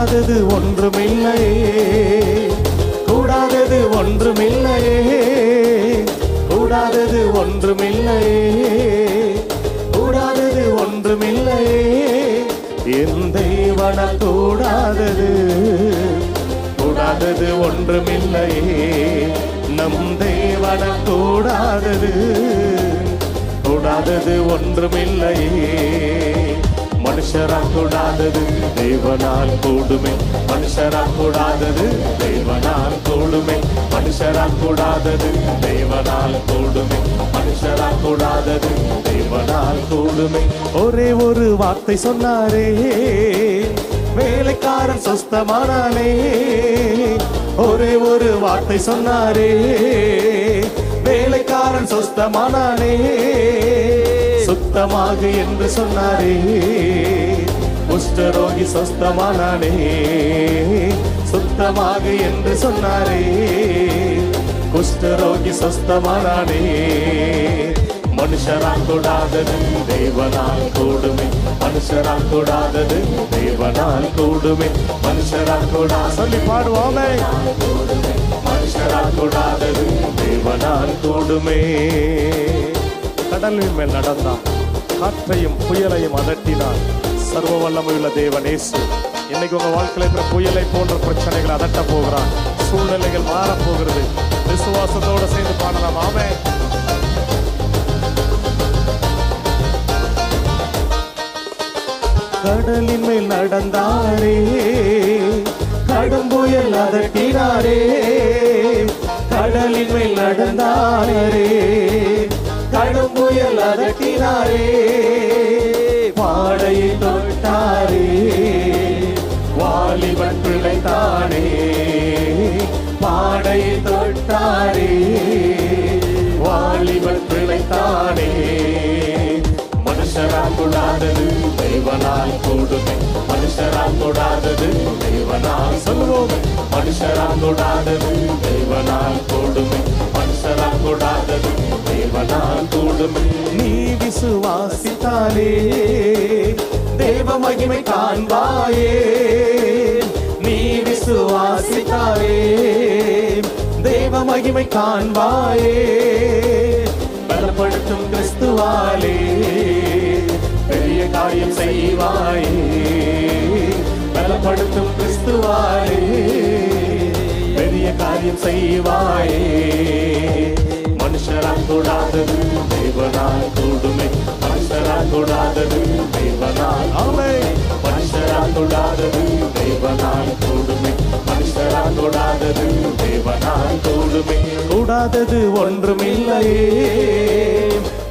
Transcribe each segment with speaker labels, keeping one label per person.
Speaker 1: கூடாதது ஒன்றுமில்லையே, கூடாதது ஒன்றுமில்லையே, கூடாதது ஒன்றுமில்லையே, கூடாதது ஒன்றுமில்லையே. என் தேவனால் கூடாதது, கூடாதது ஒன்றுமில்லையே. நம் தேவனால் கூடாதது, கூடாதது ஒன்றுமில்லையே. மனுஷரால் கூடாதது தேவனால் கூடுமே, மனுஷரால் கூடாதது தேவனால் கூடுமே, மனுஷரால் கூடாதது தேவனால் கூடுமே, மனுஷரால் கூடாதது தேவனால் கூடுமே. ஒரே ஒரு வார்த்தை சொன்னாரே, வேலைக்காரன் சொஸ்தமானானே. ஒரே ஒரு வார்த்தை சொன்னாரே, வேலைக்காரன் சொஸ்தமானானே. சுத்தமாக என்று சொன்னாரே, குஷ்டரோகி சொஸ்தமானானே. சுத்தமாக என்று சொன்னாரே, குஷ்டரோகி சொஸ்தமானானே. மனுஷரால் கூடாதது தேவனால் கூடுமே, மனுஷரால் கூடாதது தேவனால் கூடுமே, மனுஷரால் கூடா சொல்லி பாடுவோமே. மனுஷரால் கூடாதது தேவனால் கூடுமே. கடலின் மேல் நடந்தான், காற்றையும் புயலையும் அதட்டினார் சர்வ வல்லமையுள்ள தேவன் இயேசு. இன்னைக்கு உங்க வாழ்க்கையில் இருக்கிற புயலை போன்ற பிரச்சனைகளை அதட்ட போகிறான். சூழ்நிலைகள் மாறப்போகிறது. விசுவாசத்தோடு சேர்ந்து பாடலாம். ஆமே. கடலின் மேல் நடந்தாரே, கடும் புயல் அதட்டினாரே. கடலின் மேல் நடந்தாரே, கடும் புயல் அதட்டினாரே. பாடையை தொட்டாரே, வாலிபன் பிழைத்தானே. பாடையை தொட்டாரே, வாலிபன் பிழைத்தானே. மனுஷரால் கூடாதது தேவனால் கூடுமே, மனுஷரால் கூடாதது தேவனால் சொல்லுவோம். மனுஷரால் கூடாதது தேவனால் கூடுமே, மனுஷரால் கூடாதது தேவனால் கூடுமே. நீ விசுவாசித்தாலே தேவ மகிமை காண்பாயே. நீ விசுவாசித்தாலே தேவ மகிமை காண்பாயே. பலப்படுத்தும் கிறிஸ்துவாலே பெரிய காரியம் செய்வாயே. பலப்படுத்தும் கிறிஸ்துவாலே பெரிய காரியம் செய்வாயே. மனுஷரால் கூடாதது தேவனால் கூடுமே, மனுஷரால் கூடாதது தேவனால். ஆமே. மனுஷரால் கூடாதது தேவனால் கூடுமே, மனுஷரால் கூடாதது தேவனால் கூடுமே. கூடாதது ஒன்றுமில்லையே,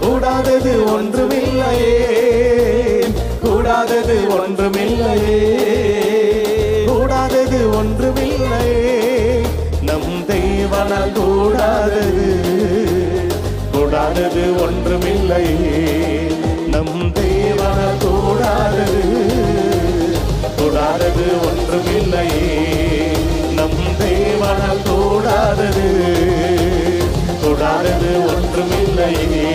Speaker 1: கூடாதது ஒன்றுமில்லையே, கூடாதது ஒன்றுமில்லையே, கூடாதது ஒன்றுமில்லையே. நம் தேவனால் கூடாதது, கூடாதது ஒன்றுமில்லையே. நம் தேவனால் கூடாதது, கூடாதது ஒன்றுமில்லையே. நம் தேவனால் கூடாதது, கூடாதது ஒன்றுமில்லையே.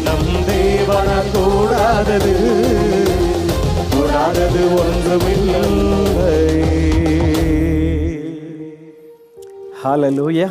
Speaker 1: நம் தேவனால் கூடாதது, கூடாதது ஒன்றுமில்லை. ஹல்லேலூயா.